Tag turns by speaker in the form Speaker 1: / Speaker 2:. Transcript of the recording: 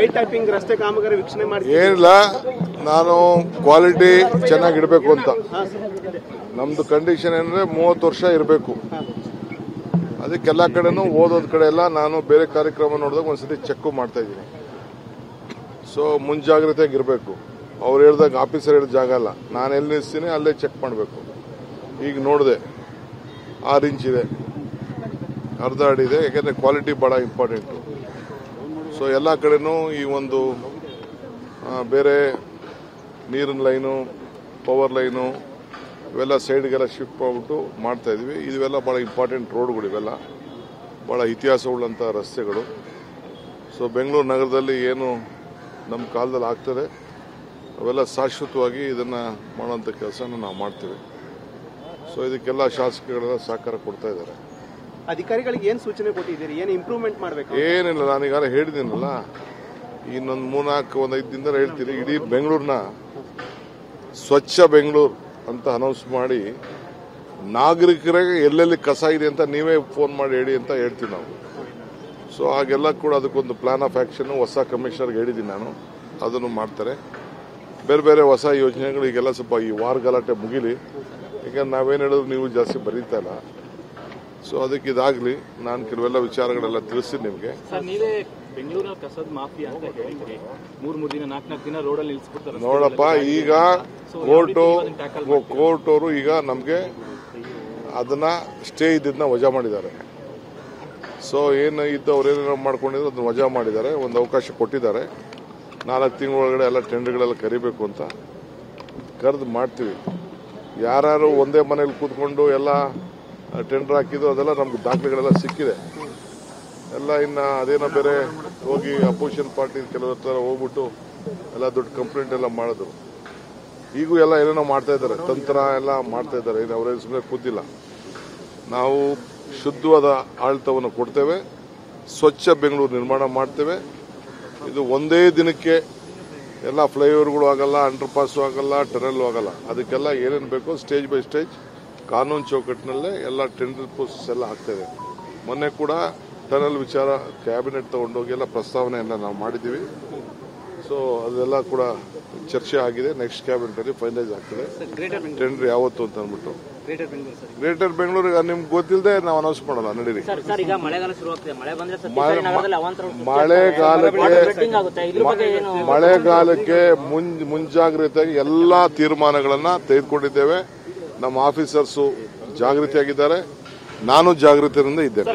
Speaker 1: White tapping ರಸ್ತೆ ಕಾಮಗಾರಿ ವೀಕ್ಷಣೆ ಮಾಡಿ
Speaker 2: ಏನಿಲ್ಲ, ನಾನು ಕ್ವಾಲಿಟಿ ಚೆನ್ನಾಗಿಡಬೇಕು ಅಂತ. ನಮ್ದು ಕಂಡೀಷನ್ ಏನಂದ್ರೆ 30 ವರ್ಷ ಇರಬೇಕು. ಅದಕ್ಕೆಲ್ಲ ಕಡೆನೂ ಓದೋದ್ ಕಡೆ ಎಲ್ಲ ನಾನು ಬೇರೆ ಕಾರ್ಯಕ್ರಮ ನೋಡಿದಾಗ ಒಂದ್ಸತಿ ಚೆಕ್ ಮಾಡ್ತಾ ಇದ್ದೀನಿ. ಸೊ ಮುಂಜಾಗ್ರತೆಯಾಗಿರ್ಬೇಕು. ಅವ್ರು ಹೇಳ್ದಾಗ ಆಫೀಸರ್ ಹೇಳಿದ ಜಾಗ ಅಲ್ಲ, ನಾನು ಎಲ್ಲಿ ನಿಲ್ಸ್ತೀನಿ ಅಲ್ಲೇ ಚೆಕ್ ಮಾಡಬೇಕು. ಈಗ ನೋಡಿದೆ 6 ಇಂಚ್ ಇದೆ, ಅರ್ಧ ಅಡಿ ಇದೆ. ಯಾಕಂದ್ರೆ ಕ್ವಾಲಿಟಿ ಬಹಳ ಇಂಪಾರ್ಟೆಂಟು. ಸೊ ಎಲ್ಲ ಕಡೆನೂ ಈ ಒಂದು ಬೇರೆ ನೀರಿನ ಲೈನು, ಪವರ್ ಲೈನು ಇವೆಲ್ಲ ಸೈಡ್ಗೆಲ್ಲ ಶಿಫ್ಟ್ ಮಾಡಿಬಿಟ್ಟು ಮಾಡ್ತಾ ಇದೀವಿ. ಇವೆಲ್ಲ ಬಹಳ ಇಂಪಾರ್ಟೆಂಟ್ ರೋಡ್ಗಳು, ಇವೆಲ್ಲ ಬಹಳ ಇತಿಹಾಸವುಳ್ಳಂಥ ರಸ್ತೆಗಳು. ಸೊ ಬೆಂಗಳೂರು ನಗರದಲ್ಲಿ ಏನು ನಮ್ಮ ಕಾಲದಲ್ಲಿ ಆಗ್ತದೆ ಅವೆಲ್ಲ ಶಾಶ್ವತವಾಗಿ ಇದನ್ನ ಮಾಡುವಂಥ ಕೆಲಸನ ನಾವು ಮಾಡ್ತೀವಿ. ಸೊ ಇದಕ್ಕೆಲ್ಲ ಶಾಸಕಗಳೆಲ್ಲ ಸಹಕಾರ ಕೊಡ್ತಾ ಇದ್ದಾರೆ.
Speaker 1: ಅಧಿಕಾರಿಗಳಿಗೆ ಏನು ಸೂಚನೆ ಕೊಟ್ಟಿದ್ದೀರಿ? ಏನು ಇಂಪ್ರೂವ್ಮೆಂಟ್ ಮಾಡಬೇಕು?
Speaker 2: ಏನಿಲ್ಲ, ನಾನೀಗಾಗಲೇ ಹೇಳಿದ್ದೀನಲ್ಲ, ಇನ್ನೊಂದು 3-4-5 ದಿನದಲ್ಲಿ ಹೇಳ್ತೀನಿ. ಇಡೀ ಬೆಂಗಳೂರನ್ನ ಸ್ವಚ್ಛ ಬೆಂಗಳೂರು ಅಂತ ಅನೌನ್ಸ್ ಮಾಡಿ ನಾಗರಿಕರಿಗೆ ಎಲ್ಲೆಲ್ಲಿ ಕಸ ಇದೆ ಅಂತ ನೀವೇ ಫೋನ್ ಮಾಡಿ ಹೇಳಿ ಅಂತ ಹೇಳ್ತೀವಿ ನಾವು. ಸೊ ಹಾಗೆಲ್ಲ ಕೂಡ ಅದಕ್ಕೊಂದು ಪ್ಲಾನ್ ಆಫ್ ಆಕ್ಷನ್ ಹೊಸ ಕಮಿಷನರ್ಗೆ ಹೇಳಿದ್ದೀನಿ ನಾನು, ಅದನ್ನು ಮಾಡ್ತಾರೆ. ಬೇರೆ ಬೇರೆ ಹೊಸ ಯೋಜನೆಗಳು ಈಗೆಲ್ಲ ಸ್ವಲ್ಪ ಈ ವಾರ ಗಲಾಟೆ ಮುಗಿಲಿ. ಯಾಕಂದ್ರೆ ನಾವೇನು ಹೇಳಿದ್ರು ನೀವು ಜಾಸ್ತಿ ಬರೀತಾ ಇಲ್ಲ. ಸೊ ಅದಕ್ಕೆ ಇದಾಗಲಿ. ನಾನು ಕೆಲವೆಲ್ಲ ವಿಚಾರಗಳೆಲ್ಲ ತಿಳಿಸ್ತೀನಿ ನಿಮಗೆ.
Speaker 3: ನೀವೇ ಬೆಂಗಳೂರಿನ ಕಸದ ಮಾಫಿಯಾ ಅಂತ ಹೇಳಿದ್ರಿ. 3 ದಿನ 4 ದಿನ ರೋಡಲ್ಲಿ ನಿಲ್ಲಿಸ್ಬಿಡ್ತಾರೆ.
Speaker 2: ನೋಡಪ್ಪ, ಈಗ ಕೋರ್ಟ್ ಅವರು ಈಗ ನಮಗೆ ಅದನ್ನ ಸ್ಟೇ ಇದ್ದನ್ನ ವಜಾ ಮಾಡಿದ್ದಾರೆ. ಸೊ ಏನು ಇದ್ದು ಅವ್ರೇನೇನೋ ಮಾಡ್ಕೊಂಡಿದ್ರು ಅದನ್ನ ವಜಾ ಮಾಡಿದ್ದಾರೆ. ಒಂದು ಅವಕಾಶ ಕೊಟ್ಟಿದ್ದಾರೆ. 4 ತಿಂಗಳೊಳಗಡೆ ಎಲ್ಲ ಟೆಂಡರ್ಗಳೆಲ್ಲ ಕರಿಬೇಕು ಅಂತ ಕರೆದು ಮಾಡ್ತೀವಿ. ಯಾರು ಒಂದೇ ಮನೇಲಿ ಕೂತ್ಕೊಂಡು ಎಲ್ಲ ಟೆಂಡರ್ ಹಾಕಿದ್ರು ಅದೆಲ್ಲ ನಮ್ಗೆ ದಾಖಲೆಗಳೆಲ್ಲ ಸಿಕ್ಕಿದೆ. ಎಲ್ಲ ಇನ್ನ ಅದೇನೋ ಬೇರೆ ಹೋಗಿ ಅಪೋಸಿಷನ್ ಪಾರ್ಟಿ ಕೆಲವ್ರ ಹತ್ರ ಹೋಗ್ಬಿಟ್ಟು ಎಲ್ಲ ದೊಡ್ಡ ಕಂಪ್ಲೇಂಟ್ ಎಲ್ಲ ಮಾಡಿದ್ರು. ಈಗೂ ಎಲ್ಲ ಏನೇನೋ ಮಾಡ್ತಾ ಇದ್ದಾರೆ, ತಂತ್ರ ಎಲ್ಲ ಮಾಡ್ತಾ ಇದ್ದಾರೆ. ಇನ್ನು ಅವರೇ ಸುಮ್ಮನೆ ಕೂತಿಲ್ಲ. ನಾವು ಶುದ್ಧವಾದ ಆಡಳಿತವನ್ನು ಕೊಡ್ತೇವೆ, ಸ್ವಚ್ಛ ಬೆಂಗಳೂರು ನಿರ್ಮಾಣ ಮಾಡ್ತೇವೆ. ಇದು ಒಂದೇ ದಿನಕ್ಕೆ ಎಲ್ಲ ಫ್ಲೈಓವರ್ಗಳು ಆಗಲ್ಲ, ಅಂಡರ್ ಪಾಸು ಆಗಲ್ಲ, ಟನಲ್ ಆಗಲ್ಲ. ಅದಕ್ಕೆಲ್ಲ ಏನೇನು ಬೇಕೋ ಸ್ಟೇಜ್ ಬೈ ಸ್ಟೇಜ್ ಕಾನೂನು ಚೌಕಟ್ಟಿನಲ್ಲೇ ಎಲ್ಲ ಟೆಂಡರ್ ಪ್ರೋಸೆಸ್ ಎಲ್ಲ ಆಗ್ತಾಯಿದೆ. ಮೊನ್ನೆ ಕೂಡ ಟನಲ್ ವಿಚಾರ ಕ್ಯಾಬಿನೆಟ್ ತಗೊಂಡೋಗಿ ಎಲ್ಲ ಪ್ರಸ್ತಾವನೆ ಎಲ್ಲ ನಾವು ಮಾಡಿದ್ದೀವಿ. ಸೊ ಅದೆಲ್ಲ ಕೂಡ ಚರ್ಚೆ ಆಗಿದೆ. ನೆಕ್ಸ್ಟ್ ಕ್ಯಾಬಿನೆಟ್ ಅಲ್ಲಿ ಫೈನಲೈಸ್ ಆಗ್ತದೆ ಟೆಂಡರ್ ಯಾವತ್ತು ಅಂತ ಅಂದ್ಬಿಟ್ಟು. ಗ್ರೇಟರ್ ಬೆಂಗಳೂರಿಗೆ ನಿಮ್ಗೆ ಗೊತ್ತಿಲ್ಲದೆ ನಾವು ಅನೌನ್ಸ್ ಮಾಡಲ್ಲ. ನಡೀರಿ. ಮಳೆಗಾಲಕ್ಕೆ ಮುಂಜಾಗ್ರತೆಯಾಗಿ ಎಲ್ಲಾ ತೀರ್ಮಾನಗಳನ್ನ ತೆಗೆದುಕೊಂಡಿದ್ದೇವೆ. ನಮ್ಮ ಆಫೀಸರ್ಸು ಜಾಗೃತಿಯಾಗಿದ್ದಾರೆ, ನಾನು ಜಾಗೃತಿಯಿಂದ ಇದ್ದೇನೆ.